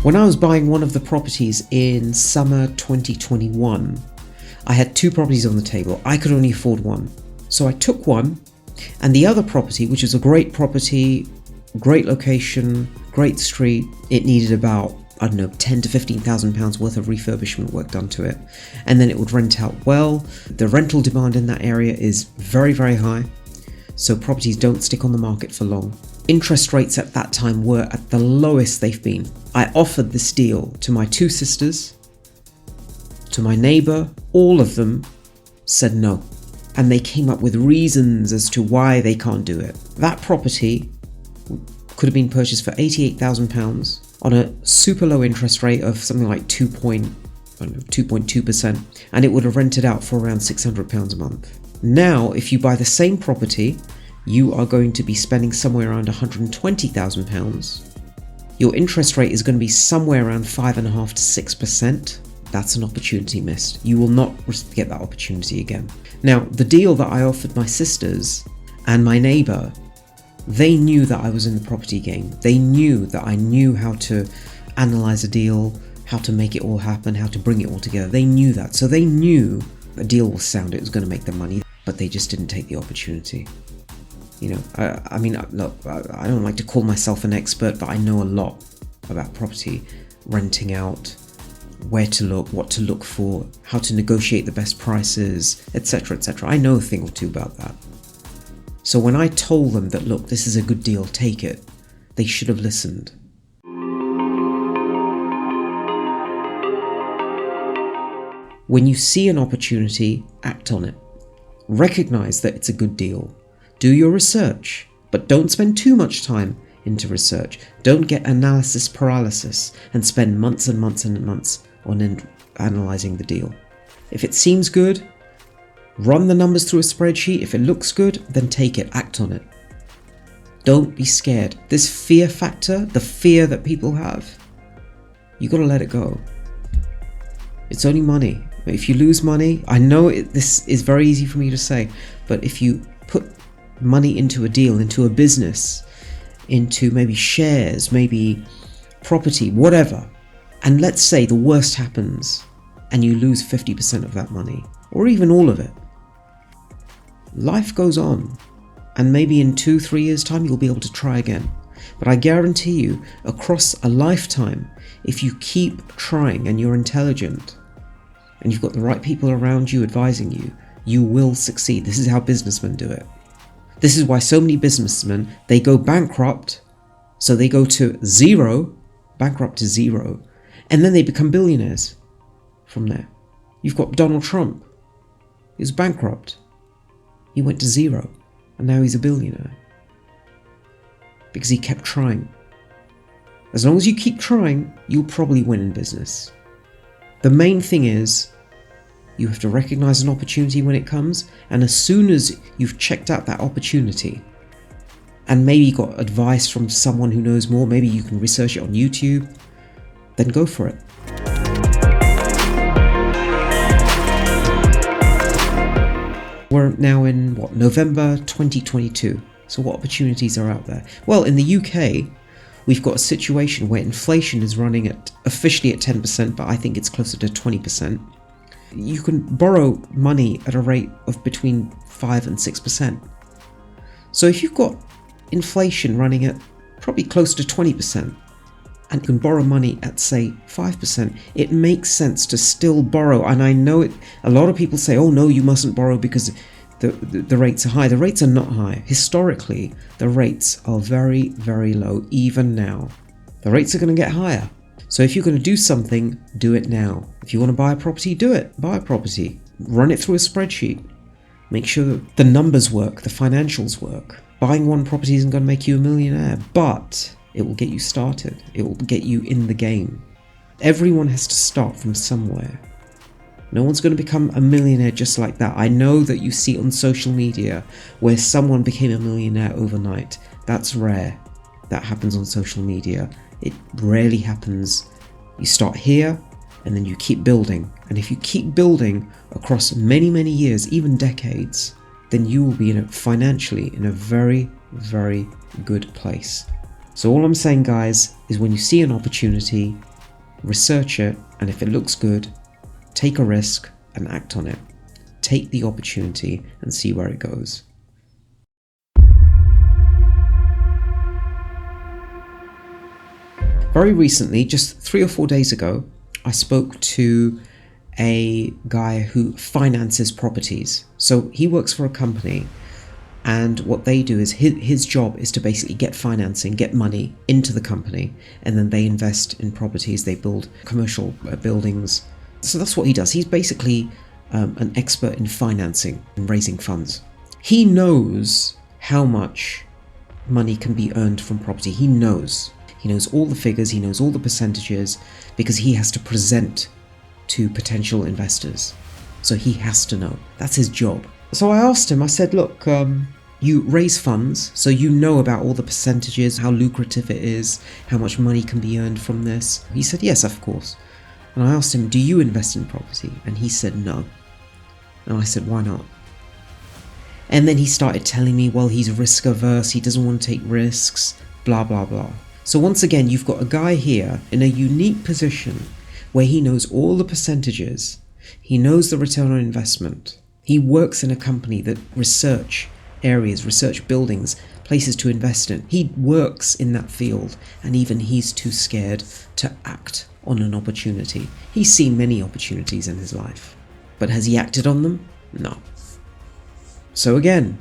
When I was buying one of the properties in summer 2021, I had 2 properties on the table. I could only afford one. So I took one, and the other property, which is a great property, great location, great street, it needed about, I don't know, 10 to 15,000 pounds worth of refurbishment work done to it. And then it would rent out well. The rental demand in that area is very, very high. So properties don't stick on the market for long. Interest rates at that time were at the lowest they've been. I offered this deal to my 2 sisters, to my neighbour. All of them said no. And they came up with reasons as to why they can't do it. That property could have been purchased for £88,000 on a super low interest rate of something like 2.2%, and it would have rented out for around £600 a month. Now, if you buy the same property, you are going to be spending somewhere around £120,000. Your interest rate is going to be somewhere around 5.5% to 6%. That's an opportunity missed. You will not get that opportunity again. Now, the deal that I offered my sisters and my neighbour, they knew that I was in the property game. They knew that I knew how to analyse a deal, how to make it all happen, how to bring it all together. They knew that. So they knew a deal was sound, it was going to make them money, but they just didn't take the opportunity. You know, I mean, look, I don't like to call myself an expert, but I know a lot about property, renting out, where to look, what to look for, how to negotiate the best prices, etc., etc. I know a thing or two about that. So when I told them that, look, this is a good deal, take it, they should have listened. When you see an opportunity, act on it. Recognize that it's a good deal. Do your research, but don't spend too much time into research. Don't get analysis paralysis and spend months and months and months on analyzing the deal. If it seems good, run the numbers through a spreadsheet. If it looks good, then take it, act on it. Don't be scared. This fear factor, the fear that people have, you got to let it go. It's only money. If you lose money, I know this is very easy for me to say, but if you put money into a deal, into a business, into maybe shares, maybe property, whatever, and let's say the worst happens and you lose 50% of that money, or even all of it, life goes on, and maybe in 2-3 years time you'll be able to try again. But I guarantee you, across a lifetime, if you keep trying and you're intelligent and you've got the right people around you advising you, you will succeed. This is how businessmen do it. This is why so many businessmen, they go bankrupt, so they go to zero, bankrupt to zero, and then they become billionaires from there. You've got Donald Trump. He was bankrupt. He went to zero, and now he's a billionaire. Because he kept trying. As long as you keep trying, you'll probably win in business. The main thing is, you have to recognize an opportunity when it comes, and as soon as you've checked out that opportunity, and maybe got advice from someone who knows more, maybe you can research it on YouTube, then go for it. We're now in, November 2022. So what opportunities are out there? Well, in the UK, we've got a situation where inflation is running at officially at 10%, but I think it's closer to 20%. You can borrow money at a rate of between 5 and 6%. So if you've got inflation running at probably close to 20%, and you can borrow money at, say, 5%, it makes sense to still borrow. And I know a lot of people say, oh no, you mustn't borrow because the rates are high. The rates are not high. Historically, the rates are very, very low, even now. The rates are going to get higher. So if you're going to do something, do it now. If you want to buy a property, do it. Buy a property. Run it through a spreadsheet. Make sure that the numbers work, the financials work. Buying one property isn't going to make you a millionaire, but it will get you started. It will get you in the game. Everyone has to start from somewhere. No one's going to become a millionaire just like that. I know that you see on social media where someone became a millionaire overnight. That's rare. That happens on social media. It rarely happens. You start here and then you keep building. And if you keep building across many, many years, even decades, then you will be financially in a very, very good place. So all I'm saying, guys, is when you see an opportunity, research it, and if it looks good, take a risk and act on it. Take the opportunity and see where it goes. Very recently, just 3 or 4 days ago, I spoke to a guy who finances properties. So he works for a company, and what they do is his job is to basically get financing, get money into the company, and then they invest in properties. They build commercial buildings. So that's what he does. He's basically an expert in financing and raising funds. He knows how much money can be earned from property. He knows all the figures, he knows all the percentages, because he has to present to potential investors. So he has to know. That's his job. So I asked him, I said, look, you raise funds, so you know about all the percentages, how lucrative it is, how much money can be earned from this. He said, yes, of course. And I asked him, do you invest in property? And he said, no. And I said, why not? And then he started telling me, well, he's risk averse, he doesn't want to take risks, blah, blah, blah. So once again, you've got a guy here in a unique position where he knows all the percentages, he knows the return on investment. He works in a company that research areas, research buildings, places to invest in. He works in that field, and even he's too scared to act on an opportunity. He's seen many opportunities in his life, but has he acted on them? No. So again,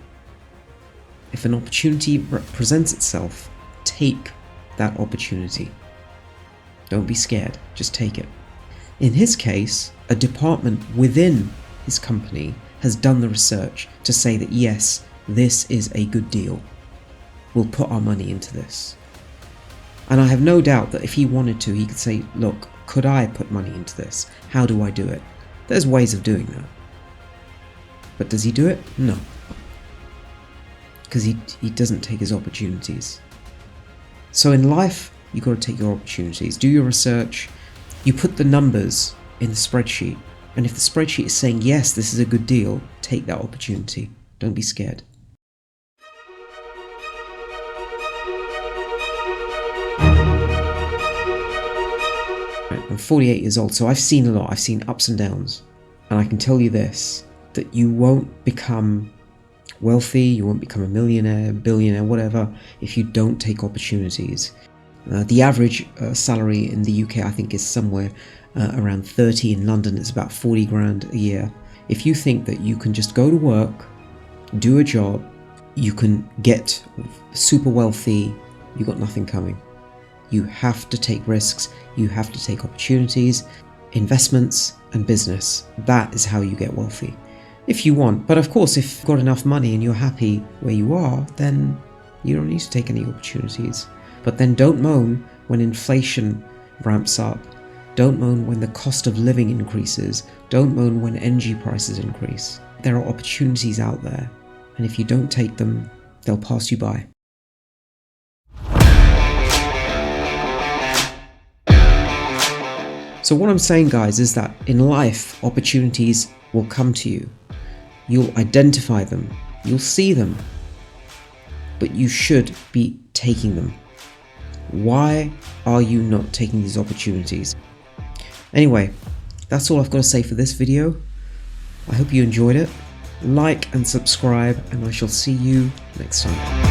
if an opportunity presents itself, take that opportunity. Don't be scared, just take it. In his case, a department within his company has done the research to say that yes, this is a good deal. We'll put our money into this. And I have no doubt that if he wanted to, he could say, look, could I put money into this? How do I do it? There's ways of doing that. But does he do it? No. Because he doesn't take his opportunities. So in life, you've got to take your opportunities. Do your research. You put the numbers in the spreadsheet. And if the spreadsheet is saying, yes, this is a good deal, take that opportunity. Don't be scared. I'm 48 years old, so I've seen a lot. I've seen ups and downs. And I can tell you this, that you won't become wealthy, you won't become a millionaire, billionaire, whatever, if you don't take opportunities. The average salary in the UK, I think, is somewhere around 30. In London, it's about 40 grand a year. If you think that you can just go to work, do a job, you can get super wealthy, you've got nothing coming. You have to take risks, you have to take opportunities, investments and business. That is how you get wealthy. If you want. But of course, if you've got enough money and you're happy where you are, then you don't need to take any opportunities. But then don't moan when inflation ramps up. Don't moan when the cost of living increases. Don't moan when energy prices increase. There are opportunities out there, and if you don't take them, they'll pass you by. So what I'm saying, guys, is that in life, opportunities will come to you. You'll identify them, you'll see them, but you should be taking them. Why are you not taking these opportunities? Anyway, that's all I've got to say for this video. I hope you enjoyed it. Like and subscribe, and I shall see you next time.